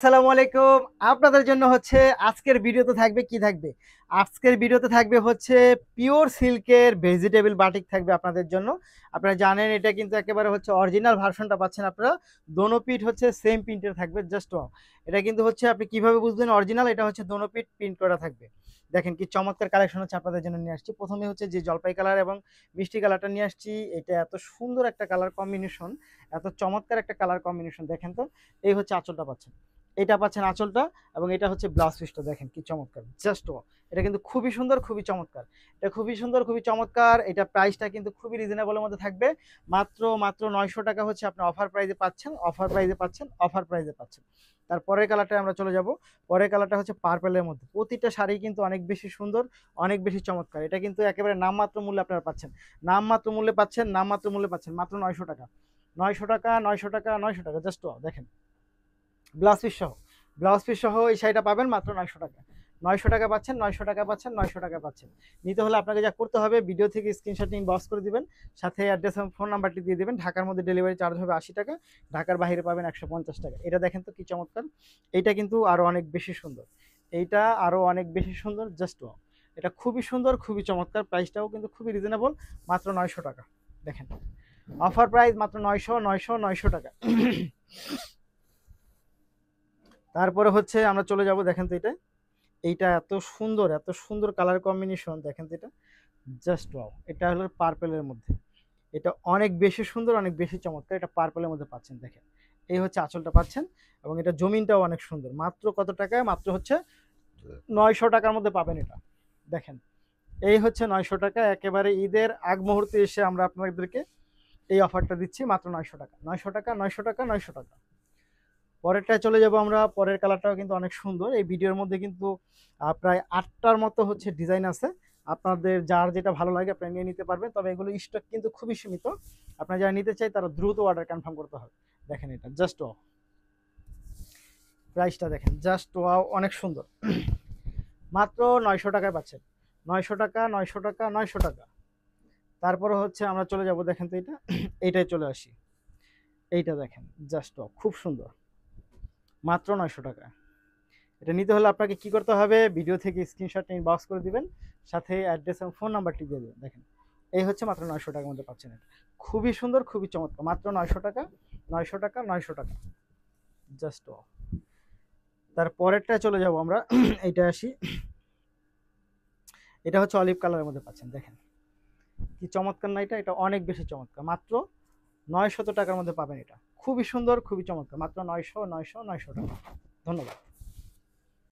আসসালামু আলাইকুম। আপনাদের জন্য হচ্ছে আজকের ভিডিওতে থাকবে কি থাকবে? আজকের ভিডিওতে থাকবে হচ্ছে পিওর সিল্কের ভেজিটেবল বাটিক থাকবে আপনাদের জন্য। আপনারা জানেন এটা কিন্তু একেবারে হচ্ছে অরিজিনাল ভার্সনটা পাচ্ছেন আপনারা। দোনো পিঠ হচ্ছে সেম প্রিন্টের থাকবে জাস্ট ওয়াও। এটা কিন্তু হচ্ছে আপনি কিভাবে বুঝবেন অরিজিনাল? এটা হচ্ছে দোনো পিঠ প্রিন্ট করা থাকবে। দেখেন কি চমৎকার কালেকশন হচ্ছে আপনাদের জন্য নিয়ে আসছি। প্রথমে হচ্ছে যে জলপাই কালার এবং মিষ্টি কালারটা নিয়ে আসছি। এটা এত সুন্দর একটা কালার কম্বিনেশন, এত চমৎকার একটা কালার কম্বিনেশন দেখেন তো। এই হচ্ছে আঁচলটা পাচ্ছেন। এটা পাচ্ছেন আঁচলটা এবং এটা হচ্ছে ব্লাউজ পিসটা দেখেন কি চমৎকার জাস্ট ওয়াও। এটা কিন্তু খুবই সুন্দর খুবই চমৎকার। এটা খুবই সুন্দর খুবই চমৎকার। এটা প্রাইসটা কিন্তু খুবই রিজনেবলের মধ্যে থাকবে। মাত্র মাত্র 900 টাকা হচ্ছে আপনি অফার প্রাইসে পাচ্ছেন, অফার প্রাইসে পাচ্ছেন, অফার প্রাইসে পাচ্ছেন। তারপরের কালারটা আমরা চলে যাব। পরের কালারটা হচ্ছে পার্পেলের মধ্যে। প্রতিটা শাড়ি কিন্তু অনেক বেশি সুন্দর, অনেক বেশি চমৎকার। এটা কিন্তু একেবারে নামমাত্র মূল্যে আপনারা পাচ্ছেন, নামমাত্র মূল্যে পাচ্ছেন, নামমাত্র মূল্যে পাচ্ছেন মাত্র 900 টাকা। 900 টাকা, 900 টাকা, 900 টাকা জাস্ট ওয়াও দেখেন। ব্লাউজ পিস সহ, ব্লাউজ পিস সহ এই শাড়িটা পাবেন মাত্র 900 টাকা। 900 টাকা পাচ্ছেন, 900 টাকা পাচ্ছেন, 900 টাকা পাচ্ছেন। নিতে হলে আপনাকে যা করতে হবে ভিডিও থেকে স্ক্রিনশট নিয়ে ইনবক্স করে দিবেন, সাথে অ্যাড্রেস এবং ফোন নাম্বারটি দিয়ে দিবেন। ঢাকার মধ্যে ডেলিভারি চার্জ হবে 80 টাকা, ঢাকার বাইরে পাবেন 150 টাকা। এটা দেখেন তো কি চমৎকার। এইটা কিন্তু আরো অনেক বেশি সুন্দর, এইটা আরো অনেক বেশি সুন্দর জাস্ট ওয়াও। এটা খুবই সুন্দর খুবই চমৎকার, প্রাইসটাও কিন্তু খুবই রিজনেবল মাত্র 900 টাকা। দেখেন অফার প্রাইস মাত্র 900 900 900 টাকা। তারপরে হচ্ছে আমরা চলে যাব দেখেন তো এটা, এইটা এত সুন্দর কালার কম্বিনেশন দেখেন তো এটা জাস্ট ওয়াও। এটা হলো পার্পেলের মধ্যে, এটা অনেক বেশি সুন্দর অনেক বেশি চমৎকার। এটা পার্পেলের মধ্যে পাচ্ছেন দেখেন। এই হচ্ছে আঁচলটা পাচ্ছেন এবং এটা জমিনটাও অনেক সুন্দর। মাত্র কত টাকায়? মাত্র হচ্ছে 900 টাকার মধ্যে পাবেন এটা দেখেন। এই হচ্ছে 900 টাকা। একেবারে ঈদের আগ মুহূর্তে এসে আমরা আপনাদেরকে এই অফারটা দিচ্ছি মাত্র 900 টাকা, 900 টাকা, 900 টাকা, 900 টাকা। পরেরটায় চলে যাব আমরা। পরের কালারটাও কিন্তু অনেক সুন্দর। এই ভিডিওর মধ্যে কিন্তু প্রায় 8টার মতো হচ্ছে ডিজাইন আছে। আপনাদের যার যেটা ভালো লাগে আপনারা নিয়ে নিতে পারবেন, তবে এগুলো স্টক কিন্তু খুবই সীমিত। আপনারা যারা নিতে চাই তারা দ্রুত অর্ডার কনফার্ম করতে হবে। দেখেন এটা জাস্ট ওয়াও, প্রাইসটা দেখেন জাস্ট ওয়াও, অনেক সুন্দর। মাত্র 900 টাকায় পাচ্ছেন, 900 টাকা, 900 টাকা, 900 টাকা। তারপরে হচ্ছে আমরা চলে যাব দেখেন তো এটা, এইটাই চলে আসি। এইটা দেখেন জাস্ট ওয়াও, খুব সুন্দর মাত্র 900 টাকা। এটা নিতে হলে আপনাকে কি করতে হবে? ভিডিও থেকে স্ক্রিনশট নিয়ে ইনবক্স করে দিবেন, সাথে অ্যাড্রেস এবং ফোন নাম্বারটি দিয়ে দেবেন। দেখেন এই হচ্ছে মাত্র 900 টাকার মধ্যে পাচ্ছেন এটা। খুবই সুন্দর খুবই চমৎকার, মাত্র 900 টাকা, 900 টাকা, 900 টাকা জাস্ট। তার পরেরটা চলে যাব আমরা। এইটা আসি। এটা হচ্ছে অলিভ কালারের মধ্যে পাচ্ছেন দেখেন কি চমৎকার না? এটা এটা অনেক বেশি চমৎকার। মাত্র 900 টাকার মধ্যে পাবেন এটা। খুবই সুন্দর খুবই চমৎকার, মাত্র 900 900 900 টাকা। ধন্যবাদ।